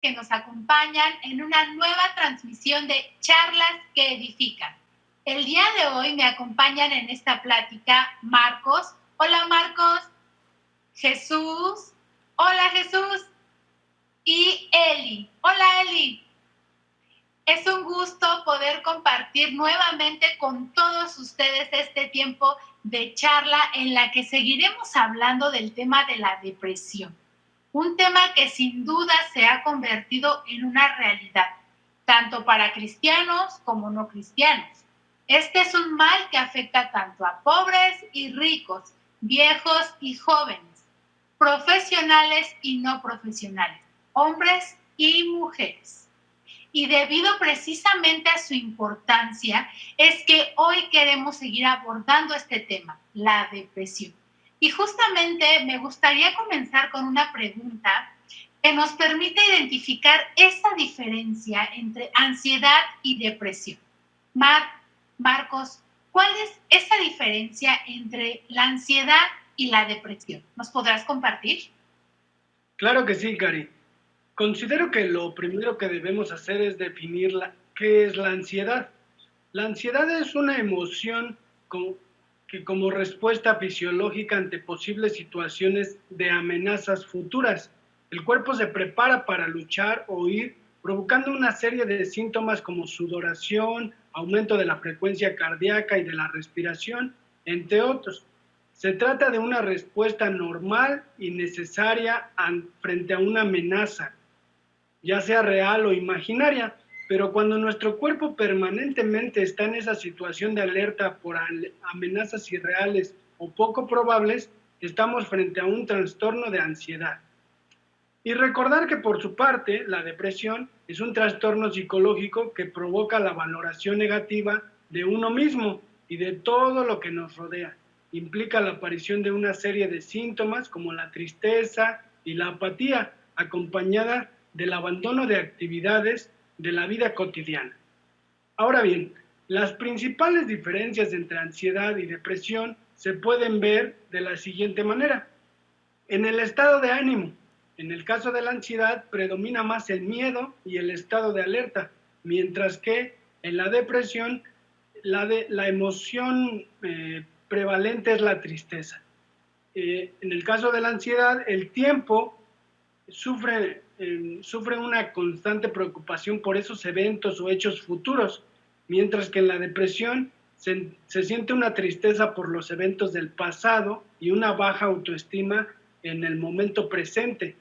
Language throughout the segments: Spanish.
Que nos acompañan en una nueva transmisión de Charlas que Edifican. El día de hoy me acompañan en esta plática Marcos. Hola Marcos. Jesús. Hola Jesús. Y Eli. Hola Eli. Es un gusto poder compartir nuevamente con todos ustedes este tiempo de charla en la que seguiremos hablando del tema de la depresión. Un tema que sin duda se ha convertido en una realidad, tanto para cristianos como no cristianos. Este es un mal que afecta tanto a pobres y ricos, viejos y jóvenes, profesionales y no profesionales, hombres y mujeres. Y debido precisamente a su importancia, es que hoy queremos seguir abordando este tema, la depresión. Y justamente me gustaría comenzar con una pregunta que nos permite identificar esa diferencia entre ansiedad y depresión. Marcos, ¿cuál es esa diferencia entre la ansiedad y la depresión? ¿Nos podrás compartir? Claro que sí, Cari. Considero que lo primero que debemos hacer es definir qué es la ansiedad. La ansiedad es una emoción que como respuesta fisiológica ante posibles situaciones de amenazas futuras, el cuerpo se prepara para luchar o huir, provocando una serie de síntomas como sudoración, aumento de la frecuencia cardíaca y de la respiración, entre otros. Se trata de una respuesta normal y necesaria frente a una amenaza, ya sea real o imaginaria, pero cuando nuestro cuerpo permanentemente está en esa situación de alerta por amenazas irreales o poco probables, estamos frente a un trastorno de ansiedad. Y recordar que por su parte, la depresión es un trastorno psicológico que provoca la valoración negativa de uno mismo y de todo lo que nos rodea. Implica la aparición de una serie de síntomas como la tristeza y la apatía, acompañada del abandono de actividades de la vida cotidiana. Ahora bien, las principales diferencias entre ansiedad y depresión se pueden ver de la siguiente manera. En el estado de ánimo, en el caso de la ansiedad predomina más el miedo y el estado de alerta, mientras que en la depresión la emoción prevalente es la tristeza. En el caso de la ansiedad, el tiempo sufre una constante preocupación por esos eventos o hechos futuros, mientras que en la depresión se siente una tristeza por los eventos del pasado y una baja autoestima en el momento presente.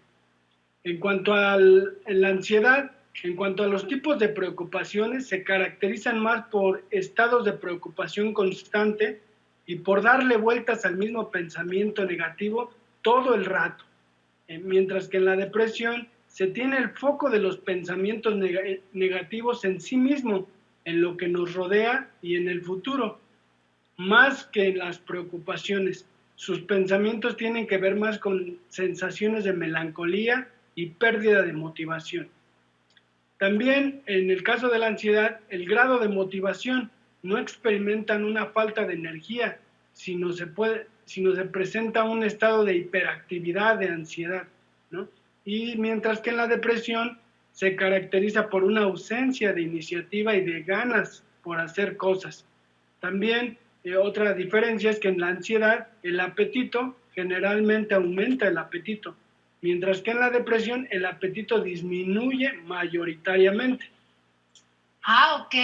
En cuanto a la ansiedad, en cuanto a los tipos de preocupaciones, se caracterizan más por estados de preocupación constante y por darle vueltas al mismo pensamiento negativo todo el rato. Mientras que en la depresión se tiene el foco de los pensamientos negativos en sí mismo, en lo que nos rodea y en el futuro, más que en las preocupaciones. Sus pensamientos tienen que ver más con sensaciones de melancolía y pérdida de motivación. También en el caso de la ansiedad, el grado de motivación no experimentan una falta de energía, sino se presenta un estado de hiperactividad, de ansiedad, ¿no? Y mientras que en la depresión se caracteriza por una ausencia de iniciativa y de ganas por hacer cosas. También otra diferencia es que en la ansiedad el apetito generalmente aumenta el apetito, mientras que en la depresión el apetito disminuye mayoritariamente. Ok.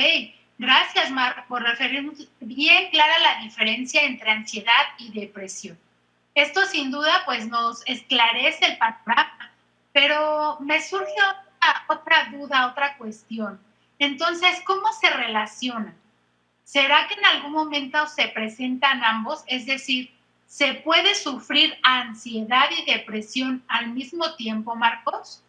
Gracias, Marc, por referirnos bien clara la diferencia entre ansiedad y depresión. Esto sin duda pues nos esclarece el panorama, pero me surge otra duda, otra cuestión. Entonces, ¿cómo se relacionan? ¿Será que en algún momento se presentan ambos? Es decir, ¿se puede sufrir ansiedad y depresión al mismo tiempo, Marcos?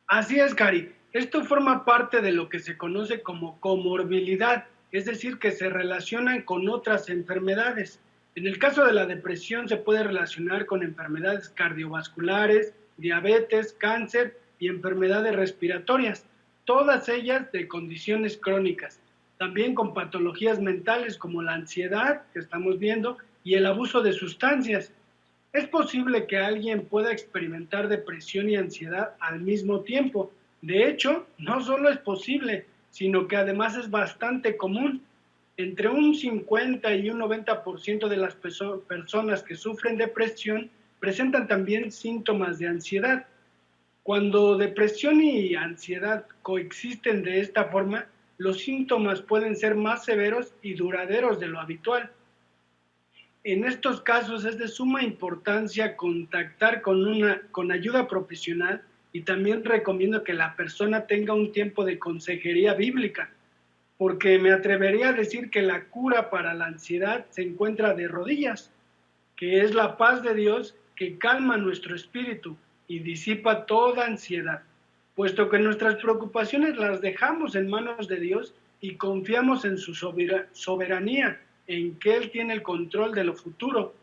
Así es, Cari. Esto forma parte de lo que se conoce como comorbilidad, es decir, que se relacionan con otras enfermedades. En el caso de la depresión se puede relacionar con enfermedades cardiovasculares, diabetes, cáncer y enfermedades respiratorias, todas ellas de condiciones crónicas. También con patologías mentales como la ansiedad, que estamos viendo, y el abuso de sustancias. Es posible que alguien pueda experimentar depresión y ansiedad al mismo tiempo. De hecho, no solo es posible, sino que además es bastante común. Entre un 50 y un 90% de las personas que sufren depresión presentan también síntomas de ansiedad. Cuando depresión y ansiedad coexisten de esta forma, los síntomas pueden ser más severos y duraderos de lo habitual. En estos casos es de suma importancia contactar con ayuda profesional, y también recomiendo que la persona tenga un tiempo de consejería bíblica, porque me atrevería a decir que la cura para la ansiedad se encuentra de rodillas, que es la paz de Dios que calma nuestro espíritu y disipa toda ansiedad, puesto que nuestras preocupaciones las dejamos en manos de Dios y confiamos en su soberanía, en que Él tiene el control de lo futuro.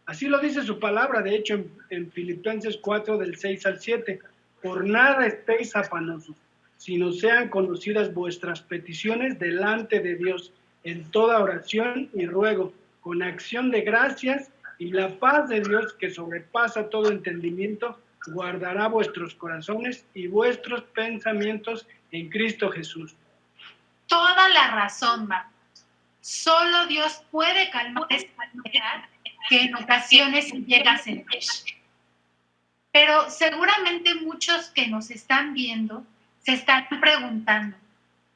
Así lo dice su palabra, de hecho, en Filipenses 4, del 6 al 7. Por nada estéis afanosos, sino sean conocidas vuestras peticiones delante de Dios, en toda oración y ruego, con acción de gracias, y la paz de Dios, que sobrepasa todo entendimiento, guardará vuestros corazones y vuestros pensamientos en Cristo Jesús. Toda la razón, Marcos. Solo Dios puede calmar esta ansiedad que en ocasiones llega a sentir. Pero seguramente muchos que nos están viendo se están preguntando,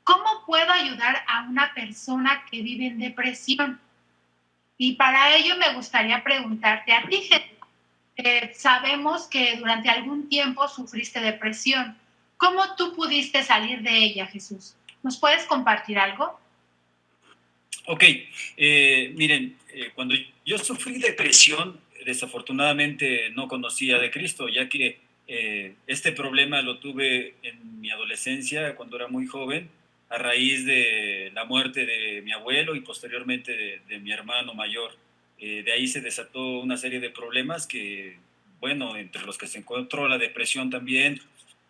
¿cómo puedo ayudar a una persona que vive en depresión? Y para ello me gustaría preguntarte a ti, sabemos que durante algún tiempo sufriste depresión. ¿Cómo tú pudiste salir de ella, Jesús? ¿Nos puedes compartir algo? Ok, miren, cuando yo sufrí depresión, desafortunadamente no conocía de Cristo, ya que este problema lo tuve en mi adolescencia, cuando era muy joven, a raíz de la muerte de mi abuelo y posteriormente de mi hermano mayor. De ahí se desató una serie de problemas que, bueno, entre los que se encontró la depresión también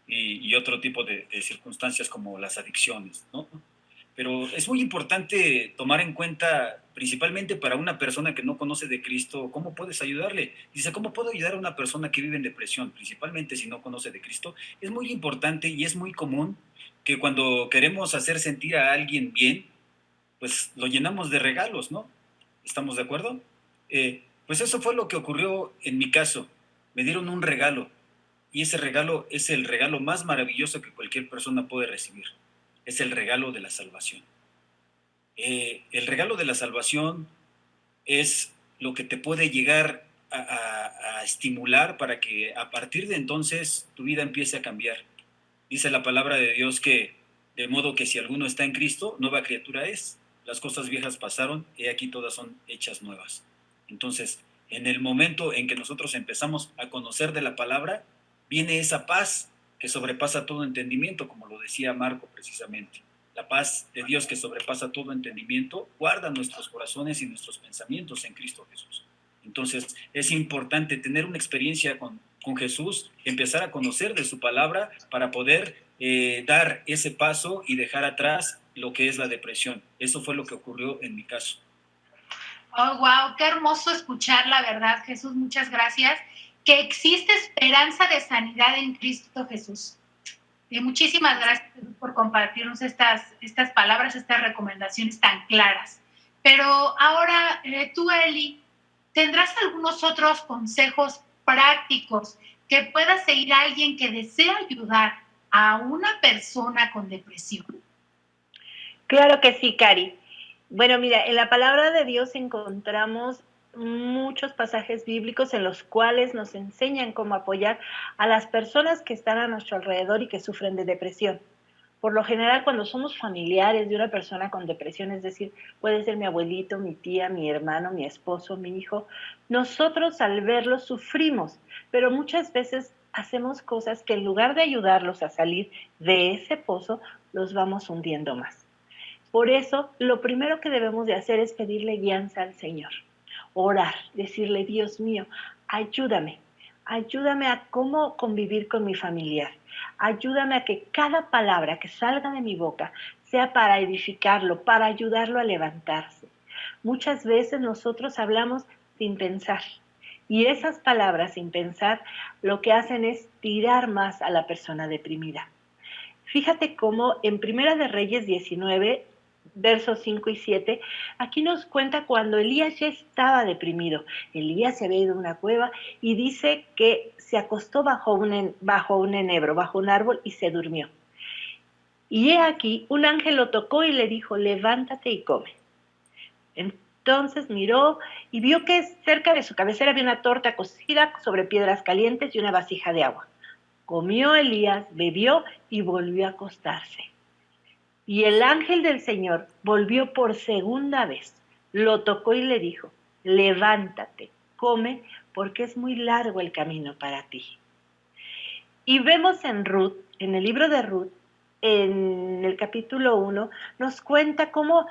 y otro tipo de circunstancias como las adicciones, ¿no? Pero es muy importante tomar en cuenta, principalmente para una persona que no conoce de Cristo, cómo puedes ayudarle. Dice, ¿cómo puedo ayudar a una persona que vive en depresión? Principalmente si no conoce de Cristo. Es muy importante y es muy común que cuando queremos hacer sentir a alguien bien, pues lo llenamos de regalos, ¿no? ¿Estamos de acuerdo? Pues eso fue lo que ocurrió en mi caso. Me dieron un regalo y ese regalo es el regalo más maravilloso que cualquier persona puede recibir. Es el regalo de la salvación. El regalo de la salvación es lo que te puede llegar a estimular para que a partir de entonces tu vida empiece a cambiar. Dice la palabra de Dios que de modo que si alguno está en Cristo, nueva criatura es. Las cosas viejas pasaron, y aquí todas son hechas nuevas. Entonces, en el momento en que nosotros empezamos a conocer de la palabra, viene esa paz que sobrepasa todo entendimiento, como lo decía Marco precisamente. La paz de Dios que sobrepasa todo entendimiento guarda nuestros corazones y nuestros pensamientos en Cristo Jesús. Entonces, es importante tener una experiencia con Jesús, empezar a conocer de su palabra para poder dar ese paso y dejar atrás lo que es la depresión. Eso fue lo que ocurrió en mi caso. Oh, wow, qué hermoso escuchar la verdad, Jesús, muchas gracias. Que existe esperanza de sanidad en Cristo Jesús. Muchísimas gracias, Jesús, por compartirnos estas palabras, estas recomendaciones tan claras. Pero ahora, tú, Eli, ¿tendrás algunos otros consejos prácticos que pueda seguir a alguien que desea ayudar a una persona con depresión? Claro que sí, Cari. Bueno, mira, en la palabra de Dios encontramos muchos pasajes bíblicos en los cuales nos enseñan cómo apoyar a las personas que están a nuestro alrededor y que sufren de depresión. Por lo general, cuando somos familiares de una persona con depresión, es decir, puede ser mi abuelito, mi tía, mi hermano, mi esposo, mi hijo, nosotros al verlos sufrimos, pero muchas veces hacemos cosas que en lugar de ayudarlos a salir de ese pozo, los vamos hundiendo más. Por eso, lo primero que debemos de hacer es pedirle guianza al Señor, orar, decirle, Dios mío, ayúdame, ayúdame a cómo convivir con mi familiar, ayúdame a que cada palabra que salga de mi boca sea para edificarlo, para ayudarlo a levantarse. Muchas veces nosotros hablamos sin pensar y esas palabras sin pensar lo que hacen es tirar más a la persona deprimida. Fíjate cómo en Primera de Reyes 19, versos 5 y 7, aquí nos cuenta cuando Elías ya estaba deprimido. Elías se había ido a una cueva y dice que se acostó bajo un enebro, bajo un árbol y se durmió. Y he aquí, un ángel lo tocó y le dijo, levántate y come. Entonces miró y vio que cerca de su cabecera había una torta cocida sobre piedras calientes y una vasija de agua. Comió Elías, bebió y volvió a acostarse. Y el ángel del Señor volvió por segunda vez, lo tocó y le dijo, levántate, come, porque es muy largo el camino para ti. Y vemos en Ruth, en el libro de Ruth, en el capítulo 1, nos cuenta cómo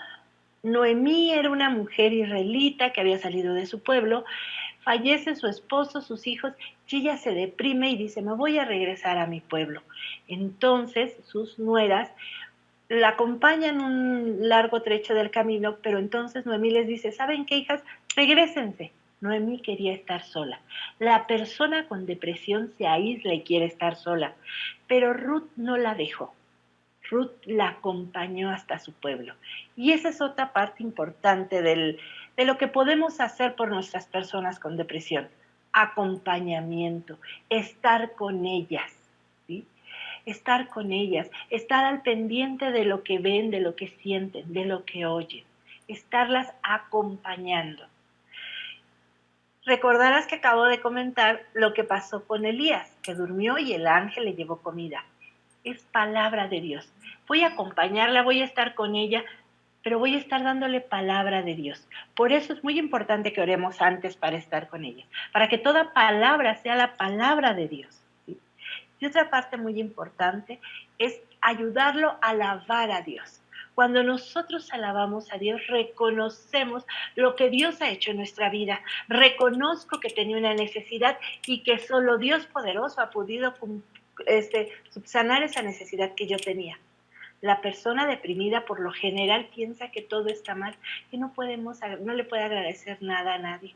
Noemí era una mujer israelita que había salido de su pueblo, fallece su esposo, sus hijos, y ella se deprime y dice, me voy a regresar a mi pueblo. Entonces sus nueras la acompañan un largo trecho del camino, pero entonces Noemí les dice, ¿saben qué, hijas? Regrésense. Noemí quería estar sola. La persona con depresión se aísla y quiere estar sola, pero Ruth no la dejó. Ruth la acompañó hasta su pueblo. Y esa es otra parte importante de lo que podemos hacer por nuestras personas con depresión. Acompañamiento, estar con ellas, ¿sí? Estar con ellas, estar al pendiente de lo que ven, de lo que sienten, de lo que oyen, estarlas acompañando. Recordarás que acabo de comentar lo que pasó con Elías, que durmió y el ángel le llevó comida. Es palabra de Dios. Voy a acompañarla, voy a estar con ella, pero voy a estar dándole palabra de Dios. Por eso es muy importante que oremos antes para estar con ella, para que toda palabra sea la palabra de Dios. ¿Sí? Y otra parte muy importante es ayudarlo a alabar a Dios. Cuando nosotros alabamos a Dios, reconocemos lo que Dios ha hecho en nuestra vida. Reconozco que tenía una necesidad y que solo Dios poderoso ha podido subsanar esa necesidad que yo tenía. La persona deprimida por lo general piensa que todo está mal, que no le puede agradecer nada a nadie.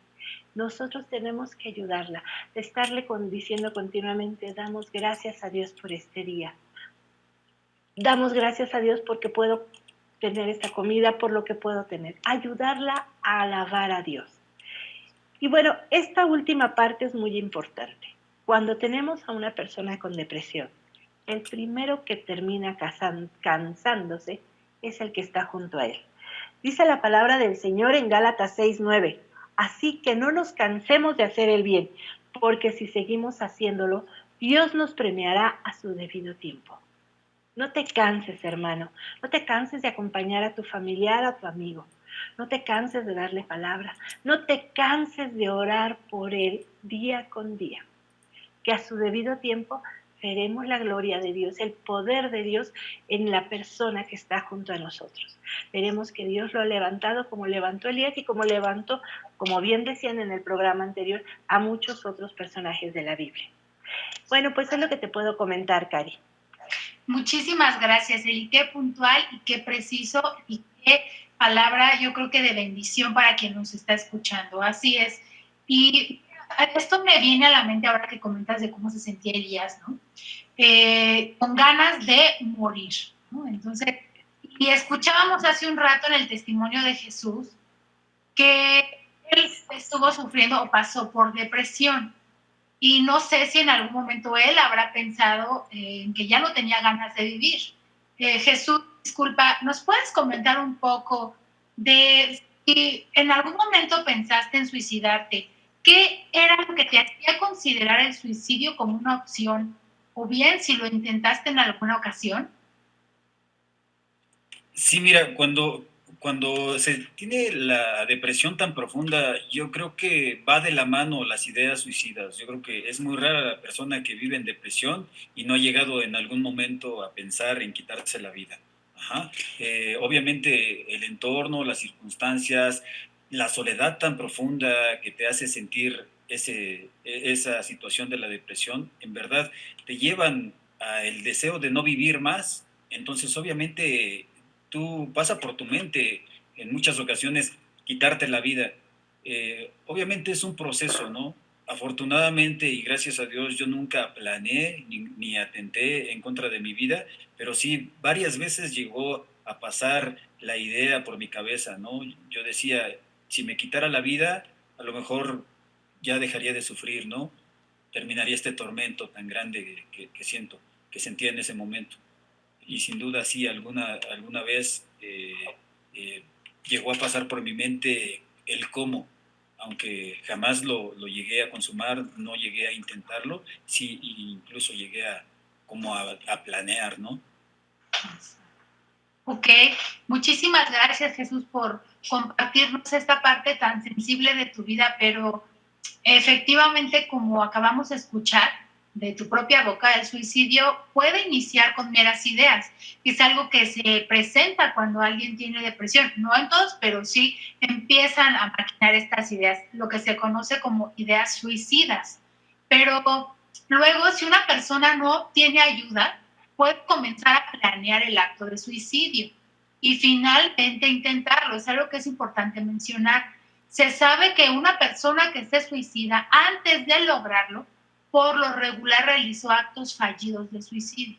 Nosotros tenemos que ayudarla, estarle diciendo continuamente, damos gracias a Dios por este día. Damos gracias a Dios porque puedo tener esta comida, por lo que puedo tener. Ayudarla a alabar a Dios. Y bueno, esta última parte es muy importante. Cuando tenemos a una persona con depresión, el primero que termina cansándose es el que está junto a él. Dice la palabra del Señor en Gálatas 6:9, así que no nos cansemos de hacer el bien, porque si seguimos haciéndolo, Dios nos premiará a su debido tiempo. No te canses, hermano, no te canses de acompañar a tu familiar, a tu amigo. No te canses de darle palabra, no te canses de orar por él día con día. Que a su debido tiempo veremos la gloria de Dios, el poder de Dios en la persona que está junto a nosotros. Veremos que Dios lo ha levantado como levantó a Elías y como levantó, como bien decían en el programa anterior, a muchos otros personajes de la Biblia. Bueno, pues es lo que te puedo comentar, Cari. Muchísimas gracias, Eli. Qué puntual y qué preciso y qué palabra, yo creo que de bendición para quien nos está escuchando. Así es. Y esto me viene a la mente ahora que comentas de cómo se sentía Elías, ¿no? Con ganas de morir, ¿no? Entonces, y escuchábamos hace un rato en el testimonio de Jesús que él estuvo sufriendo o pasó por depresión. Y no sé si en algún momento él habrá pensado en que ya no tenía ganas de vivir. Jesús, disculpa, ¿nos puedes comentar un poco de y en algún momento pensaste en suicidarte, ¿qué era lo que te hacía considerar el suicidio como una opción? O bien si lo intentaste en alguna ocasión. Sí, mira, cuando se tiene la depresión tan profunda, yo creo que va de la mano las ideas suicidas. Yo creo que es muy rara la persona que vive en depresión y no ha llegado en algún momento a pensar en quitarse la vida. Ajá. Obviamente el entorno, las circunstancias, la soledad tan profunda que te hace sentir esa situación de la depresión, en verdad te llevan al deseo de no vivir más. Entonces, obviamente, tú pasa por tu mente en muchas ocasiones quitarte la vida. Obviamente es un proceso, ¿no? Afortunadamente y gracias a Dios yo nunca planeé ni atenté en contra de mi vida, pero sí varias veces llegó a pasar la idea por mi cabeza, ¿no? Yo decía, si me quitara la vida, a lo mejor ya dejaría de sufrir, ¿no? Terminaría este tormento tan grande que siento, que sentía en ese momento. Y sin duda sí, alguna vez eh, llegó a pasar por mi mente el cómo, aunque jamás lo llegué a consumar, no llegué a intentarlo, sí, incluso llegué a planear, ¿no? Ok, muchísimas gracias Jesús por compartirnos esta parte tan sensible de tu vida, pero efectivamente, como acabamos de escuchar de tu propia boca, el suicidio puede iniciar con meras ideas, que es algo que se presenta cuando alguien tiene depresión. No en todos, pero sí empiezan a maquinar estas ideas, lo que se conoce como ideas suicidas. Pero luego, si una persona no obtiene ayuda, puede comenzar a planear el acto de suicidio y finalmente intentarlo. Es algo que es importante mencionar. Se sabe que una persona que se suicida antes de lograrlo, por lo regular realizó actos fallidos de suicidio.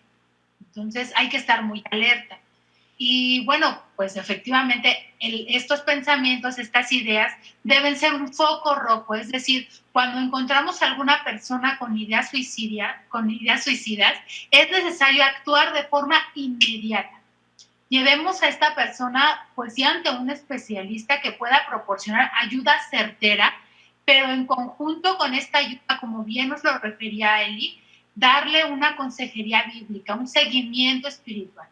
Entonces hay que estar muy alerta. Y bueno, pues efectivamente estos pensamientos, estas ideas deben ser un foco rojo, es decir, cuando encontramos alguna persona con ideas suicidas, es necesario actuar de forma inmediata. Llevemos a esta persona, pues sí, ante un especialista que pueda proporcionar ayuda certera, pero en conjunto con esta ayuda, como bien nos lo refería Eli, darle una consejería bíblica, un seguimiento espiritual.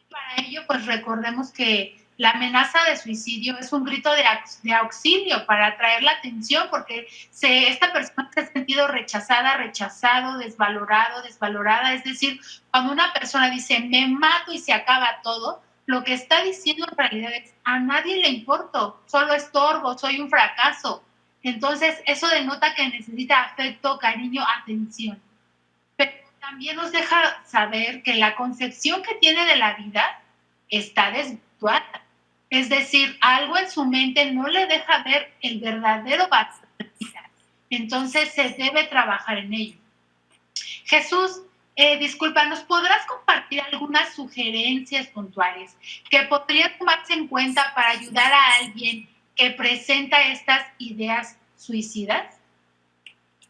Para ello, pues recordemos que la amenaza de suicidio es un grito de auxilio para atraer la atención, porque esta persona se ha sentido rechazada, rechazado, desvalorado, desvalorada. Es decir, cuando una persona dice, me mato y se acaba todo, lo que está diciendo en realidad es, a nadie le importo, solo estorbo, soy un fracaso. Entonces, eso denota que necesita afecto, cariño, atención. Pero también nos deja saber que la concepción que tiene de la vida está desvirtuada. Es decir, algo en su mente no le deja ver el verdadero valor de la vida. Entonces se debe trabajar en ello. Jesús, disculpa, ¿nos podrás compartir algunas sugerencias puntuales que podrían tomarse en cuenta para ayudar a alguien que presenta estas ideas suicidas?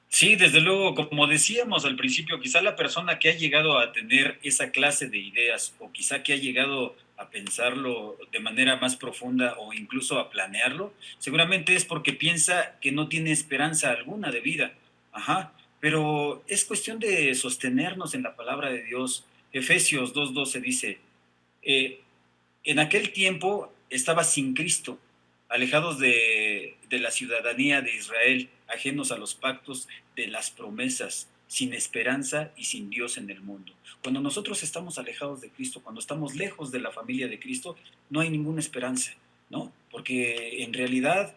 Sí, desde luego, como decíamos al principio, quizá la persona que ha llegado a tener esa clase de ideas o quizá que ha llegado a pensarlo de manera más profunda o incluso a planearlo, seguramente es porque piensa que no tiene esperanza alguna de vida. Ajá, pero es cuestión de sostenernos en la palabra de Dios. Efesios 2:12 dice, eh, en aquel tiempo estaba sin Cristo, alejados de la ciudadanía de Israel, ajenos a los pactos de las promesas, sin esperanza y sin Dios en el mundo. Cuando nosotros estamos alejados de Cristo, cuando estamos lejos de la familia de Cristo, no hay ninguna esperanza, ¿no? Porque en realidad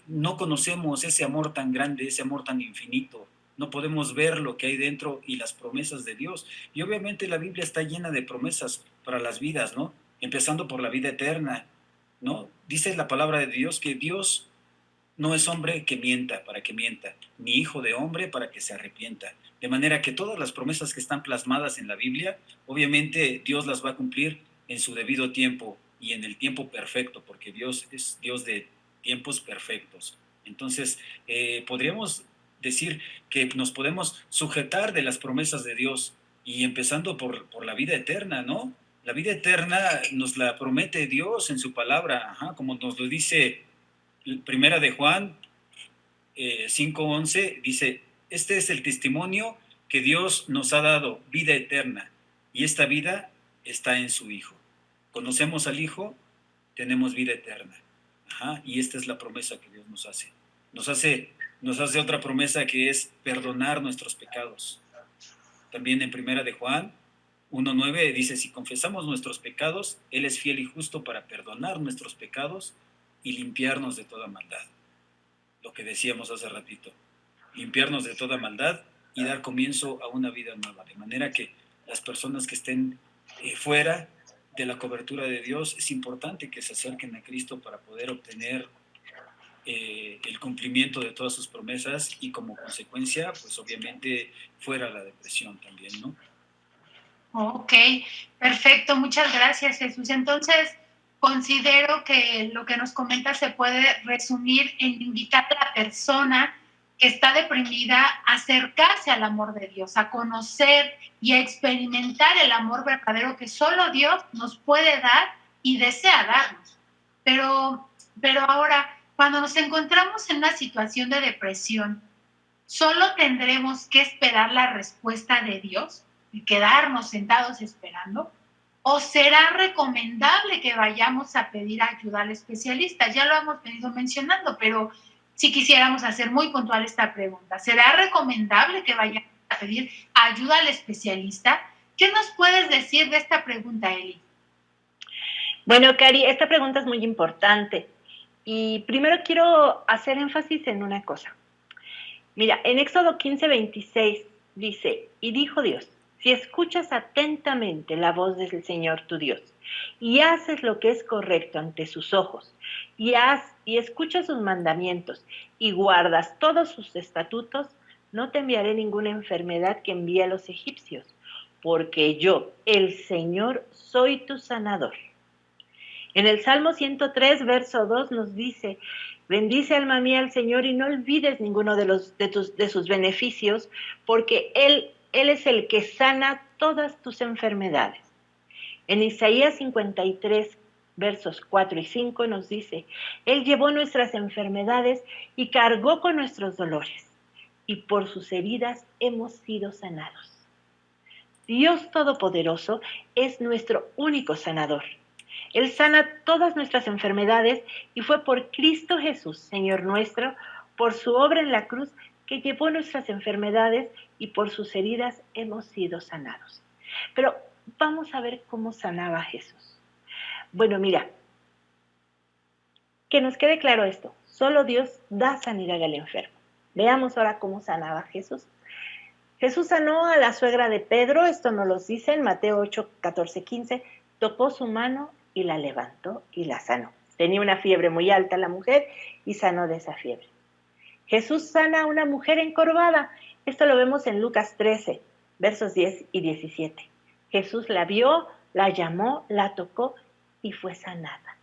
no conocemos ese amor tan grande, ese amor tan infinito. No podemos ver lo que hay dentro y las promesas de Dios. Y obviamente la Biblia está llena de promesas para las vidas, ¿no? Empezando por la vida eterna, ¿no? Dice la palabra de Dios que Dios no es hombre que mienta para que mienta, ni hijo de hombre para que se arrepienta. De manera que todas las promesas que están plasmadas en la Biblia, obviamente Dios las va a cumplir en su debido tiempo y en el tiempo perfecto, porque Dios es Dios de tiempos perfectos. Entonces, podríamos decir que nos podemos sujetar de las promesas de Dios y empezando por la vida eterna, ¿no? La vida eterna nos la promete Dios en su palabra, como nos lo dice Primera de Juan 5:11, dice, este es el testimonio que Dios nos ha dado, vida eterna, y esta vida está en su Hijo. Conocemos al Hijo, tenemos vida eterna. Y esta es la promesa que Dios nos hace. Nos hace otra promesa, que es perdonar nuestros pecados. También en Primera de Juan 1:9 dice, si confesamos nuestros pecados, Él es fiel y justo para perdonar nuestros pecados y limpiarnos de toda maldad. Lo que decíamos hace ratito, limpiarnos de toda maldad y dar comienzo a una vida nueva. De manera que las personas que estén fuera de la cobertura de Dios, es importante que se acerquen a Cristo para poder obtener el cumplimiento de todas sus promesas y como consecuencia, pues obviamente fuera la depresión también, ¿no? Ok, perfecto, muchas gracias, Jesús. Entonces, considero que lo que nos comenta se puede resumir en invitar a la persona que está deprimida a acercarse al amor de Dios, a conocer y a experimentar el amor verdadero que solo Dios nos puede dar y desea darnos. Pero ahora, cuando nos encontramos en una situación de depresión, ¿solo tendremos que esperar la respuesta de Dios y quedarnos sentados esperando? ¿O será recomendable que vayamos a pedir ayuda al especialista? Ya lo hemos venido mencionando, pero si quisiéramos hacer muy puntual esta pregunta, ¿será recomendable que vayamos a pedir ayuda al especialista? ¿Qué nos puedes decir de esta pregunta, Eli? Bueno, Cari, esta pregunta es muy importante. Y primero quiero hacer énfasis en una cosa. Mira, en Éxodo 15:26 dice, y dijo Dios, si escuchas atentamente la voz del Señor tu Dios y haces lo que es correcto ante sus ojos y escuchas sus mandamientos y guardas todos sus estatutos, no te enviaré ninguna enfermedad que envíe a los egipcios, porque yo, el Señor, soy tu sanador. En el Salmo 103, verso 2 nos dice, bendice alma mía al Señor y no olvides ninguno de sus beneficios, porque Él es el que sana todas tus enfermedades. En Isaías 53, versos 4 y 5 nos dice, Él llevó nuestras enfermedades y cargó con nuestros dolores, y por sus heridas hemos sido sanados. Dios Todopoderoso es nuestro único sanador. Él sana todas nuestras enfermedades y fue por Cristo Jesús, Señor nuestro, por su obra en la cruz, que llevó nuestras enfermedades y por sus heridas hemos sido sanados. Pero vamos a ver cómo sanaba Jesús. Bueno, mira, que nos quede claro esto, solo Dios da sanidad al enfermo. Veamos ahora cómo sanaba Jesús. Jesús sanó a la suegra de Pedro, esto nos lo dice en Mateo 8, 14, 15, tocó su mano y la levantó y la sanó. Tenía una fiebre muy alta la mujer y sanó de esa fiebre. Jesús sana a una mujer encorvada. Esto lo vemos en Lucas 13, versos 10 y 17. Jesús la vio, la llamó, la tocó y fue sanada.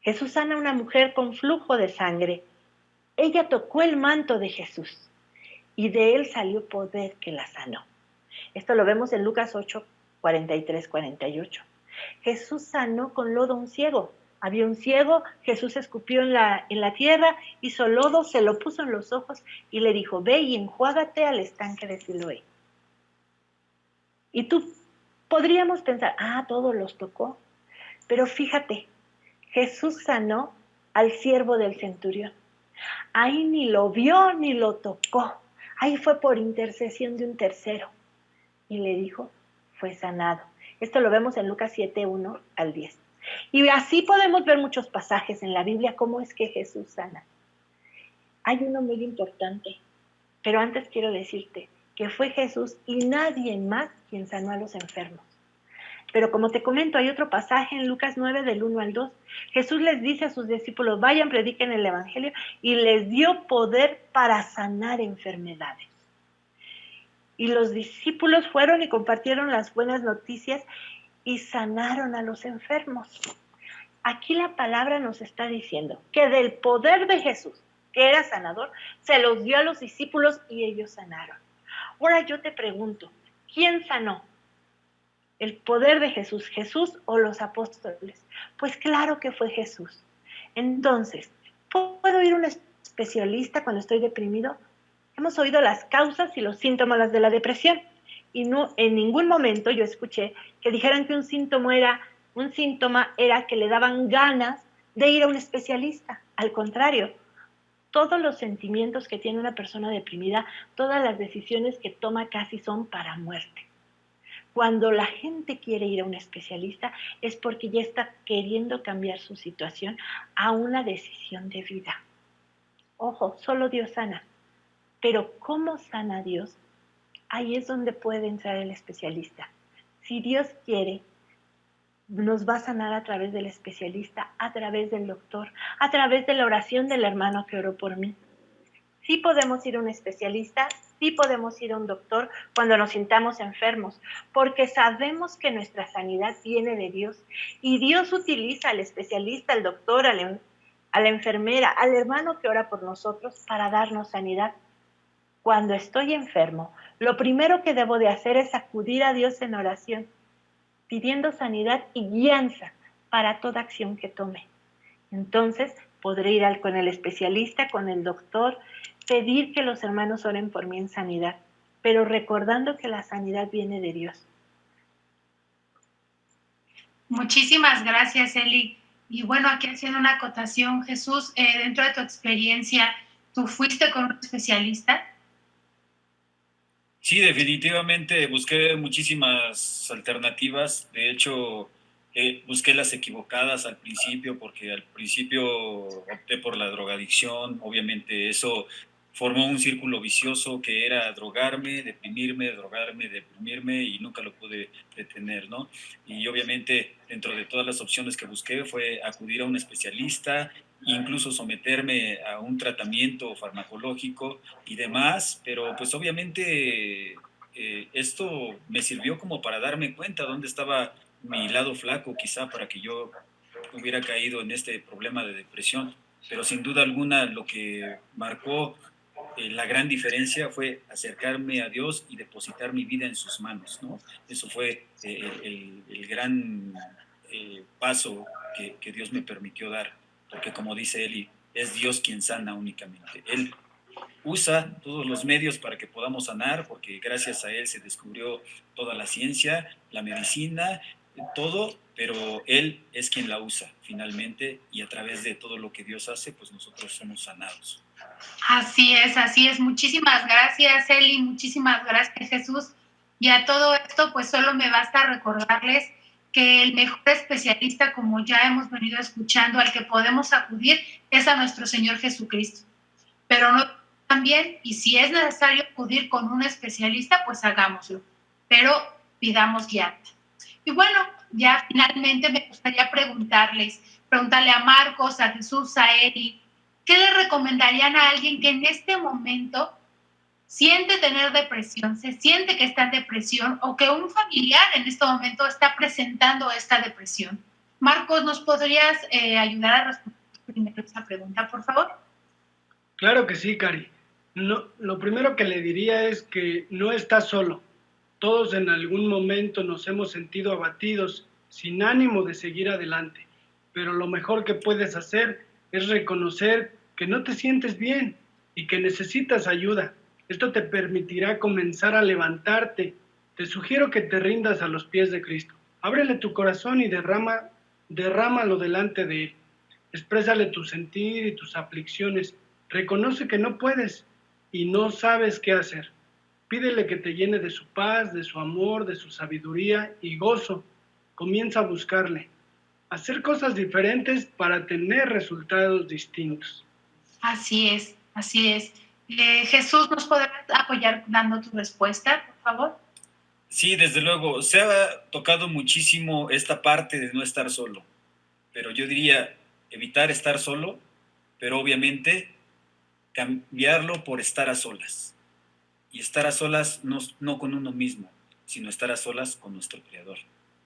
Jesús sana a una mujer con flujo de sangre. Ella tocó el manto de Jesús y de él salió poder que la sanó. Esto lo vemos en Lucas 8, 43, 48. Jesús sanó con lodo a un ciego. Había un ciego, Jesús escupió en la tierra, hizo lodo, se lo puso en los ojos y le dijo, ve y enjuágate al estanque de Siloé. Y tú podríamos pensar, todos los tocó. Pero fíjate, Jesús sanó al siervo del centurión. Ahí ni lo vio ni lo tocó. Ahí fue por intercesión de un tercero. Y le dijo, fue sanado. Esto lo vemos en Lucas 7, 1 al 10. Y así podemos ver muchos pasajes en la Biblia, cómo es que Jesús sana. Hay uno muy importante, pero antes quiero decirte que fue Jesús y nadie más quien sanó a los enfermos. Pero como te comento, hay otro pasaje en Lucas 9, del 1 al 2. Jesús les dice a sus discípulos, vayan, prediquen el evangelio, y les dio poder para sanar enfermedades. Y los discípulos fueron y compartieron las buenas noticias y sanaron a los enfermos. Aquí la palabra nos está diciendo que del poder de Jesús, que era sanador, se los dio a los discípulos y ellos sanaron. Ahora yo te pregunto, ¿quién sanó? el poder de Jesús, Jesús o los apóstoles. Pues claro que fue Jesús. Entonces, ¿puedo ir a un especialista cuando estoy deprimido? Hemos oído las causas y los síntomas de la depresión y no en ningún momento yo escuché que dijeran que un síntoma era que le daban ganas de ir a un especialista. Al contrario, todos los sentimientos que tiene una persona deprimida, todas las decisiones que toma casi son para muerte. Cuando la gente quiere ir a un especialista es porque ya está queriendo cambiar su situación a una decisión de vida. Ojo, solo Dios sana. Pero ¿cómo sana Dios? Ahí es donde puede entrar el especialista. Si Dios quiere, nos va a sanar a través del especialista, a través del doctor, a través de la oración del hermano que oró por mí. Sí podemos ir a un especialista, sí podemos ir a un doctor cuando nos sintamos enfermos, porque sabemos que nuestra sanidad viene de Dios. Y Dios utiliza al especialista, al doctor, a la enfermera, al hermano que ora por nosotros para darnos sanidad. Cuando estoy enfermo, lo primero que debo de hacer es acudir a Dios en oración, pidiendo sanidad y guianza para toda acción que tome. Entonces podré ir con el especialista, con el doctor, pedir que los hermanos oren por mí en sanidad, pero recordando que la sanidad viene de Dios. Muchísimas gracias, Eli. Y bueno, aquí haciendo una acotación, Jesús, dentro de tu experiencia, ¿tú fuiste con un especialista? Sí, definitivamente busqué muchísimas alternativas. De hecho, busqué las equivocadas al principio, porque al principio opté por la drogadicción. Obviamente eso formó un círculo vicioso que era drogarme, deprimirme, drogarme, deprimirme, y nunca lo pude detener, ¿no? Y obviamente dentro de todas las opciones que busqué fue acudir a un especialista, incluso someterme a un tratamiento farmacológico y demás, pero pues obviamente esto me sirvió como para darme cuenta dónde estaba mi lado flaco, quizá para que yo hubiera caído en este problema de depresión. Pero sin duda alguna lo que marcó la gran diferencia fue acercarme a Dios y depositar mi vida en sus manos, ¿no? Eso fue el gran paso que Dios me permitió dar, porque como dice Eli, es Dios quien sana únicamente. Él usa todos los medios para que podamos sanar, porque gracias a Él se descubrió toda la ciencia, la medicina, todo, pero Él es quien la usa finalmente, y a través de todo lo que Dios hace, pues nosotros somos sanados. Así es, así es. Muchísimas gracias, Eli, muchísimas gracias, Jesús. Y a todo esto, pues solo me basta recordarles que el mejor especialista, como ya hemos venido escuchando, al que podemos acudir, es a nuestro Señor Jesucristo. Pero no también, y si es necesario acudir con un especialista, pues hagámoslo. Pero pidamos guianza. Y bueno, ya finalmente me gustaría preguntarle a Marcos, a Jesús, a Eli, ¿qué le recomendarían a alguien que en este momento siente tener depresión, se siente que está en depresión o que un familiar en este momento está presentando esta depresión? Marcos, ¿nos podrías ayudar a responder primero esa pregunta, por favor? Claro que sí, Cari. No, lo primero que le diría es que no está solo. Todos en algún momento nos hemos sentido abatidos, sin ánimo de seguir adelante. Pero lo mejor que puedes hacer es reconocer que no te sientes bien y que necesitas ayuda. Esto te permitirá comenzar a levantarte. Te sugiero que te rindas a los pies de Cristo. Ábrele tu corazón y derrámalo delante de Él. Exprésale tu sentir y tus aflicciones. Reconoce que no puedes y no sabes qué hacer. Pídele que te llene de su paz, de su amor, de su sabiduría y gozo. Comienza a buscarle. Hacer cosas diferentes para tener resultados distintos. Así es, así es. Jesús, ¿nos podrás apoyar dando tu respuesta, por favor? Sí, desde luego, se ha tocado muchísimo esta parte de no estar solo, pero yo diría evitar estar solo, pero obviamente cambiarlo por estar a solas. Y estar a solas no con uno mismo, sino estar a solas con nuestro Creador,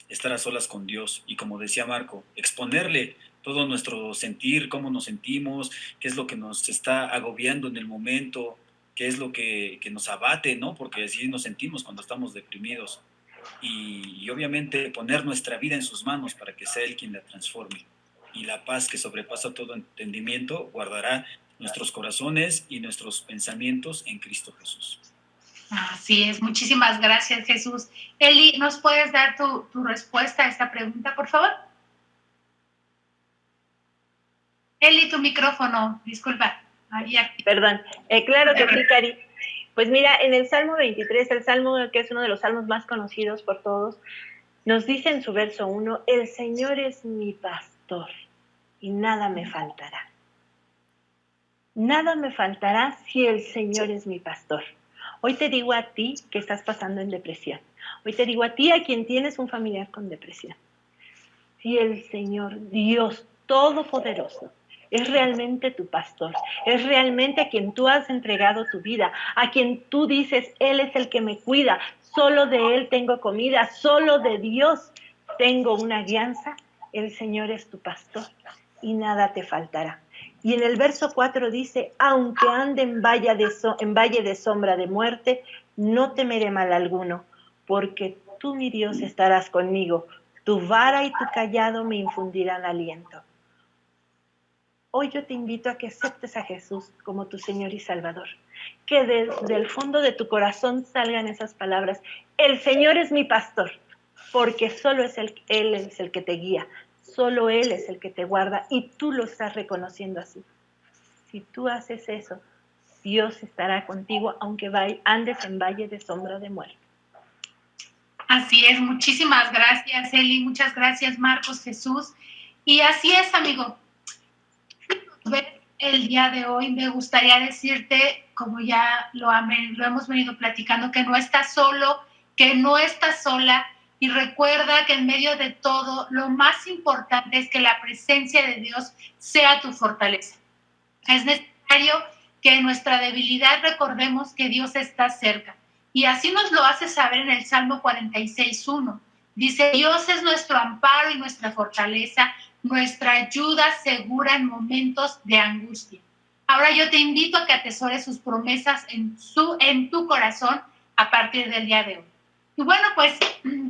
estar a solas con Dios. Y como decía Marco, exponerle todo nuestro sentir, cómo nos sentimos, qué es lo que nos está agobiando en el momento, qué es lo que nos abate, ¿no? Porque así nos sentimos cuando estamos deprimidos. Y obviamente poner nuestra vida en sus manos para que sea Él quien la transforme. Y la paz que sobrepasa todo entendimiento guardará nuestros corazones y nuestros pensamientos en Cristo Jesús. Así es, muchísimas gracias, Jesús. Eli, ¿nos puedes dar tu respuesta a esta pregunta, por favor? Eli, tu micrófono, disculpa. Perdón, claro que sí, Cari. Pues mira, en el Salmo 23, el Salmo que es uno de los salmos más conocidos por todos, nos dice en su verso 1, el Señor es mi pastor y nada me faltará. Nada me faltará si el Señor es mi pastor. Hoy te digo a ti que estás pasando en depresión. Hoy te digo a ti a quien tienes un familiar con depresión. Si el Señor, Dios Todopoderoso, es realmente tu pastor, es realmente a quien tú has entregado tu vida, a quien tú dices, Él es el que me cuida, solo de Él tengo comida, solo de Dios tengo una guianza, el Señor es tu pastor y nada te faltará. Y en el verso 4 dice, aunque ande en valle de sombra de muerte, no temeré mal alguno, porque tú, mi Dios, estarás conmigo, tu vara y tu callado me infundirán aliento. Hoy yo te invito a que aceptes a Jesús como tu Señor y Salvador. Que desde el fondo de tu corazón salgan esas palabras. El Señor es mi pastor, porque solo Él es el que te guía. Solo Él es el que te guarda y tú lo estás reconociendo así. Si tú haces eso, Dios estará contigo aunque andes en valle de sombra de muerte. Así es, muchísimas gracias, Eli. Muchas gracias, Marcos, Jesús. Y así es, amigo. El día de hoy me gustaría decirte, como ya lo hemos venido platicando, que no estás solo, que no estás sola, y recuerda que en medio de todo lo más importante es que la presencia de Dios sea tu fortaleza. Es necesario que en nuestra debilidad recordemos que Dios está cerca, y así nos lo hace saber en el Salmo 46:1. Dice, Dios es nuestro amparo y nuestra fortaleza, nuestra ayuda segura en momentos de angustia. Ahora yo te invito a que atesores sus promesas en tu corazón a partir del día de hoy. Y bueno, pues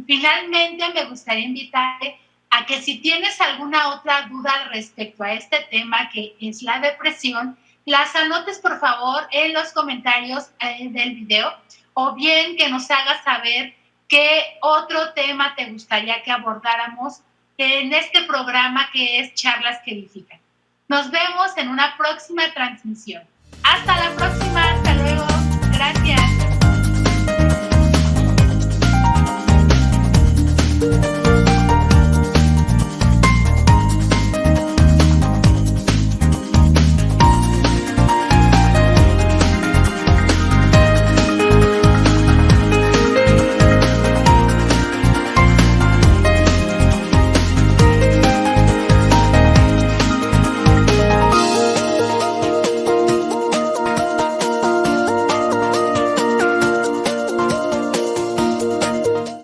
finalmente me gustaría invitarte a que si tienes alguna otra duda respecto a este tema que es la depresión, las anotes por favor en los comentarios del video, o bien que nos hagas saber qué otro tema te gustaría que abordáramos en este programa que es Charlas que Edifican. Nos vemos en una próxima transmisión. Hasta la próxima, hasta luego. Gracias.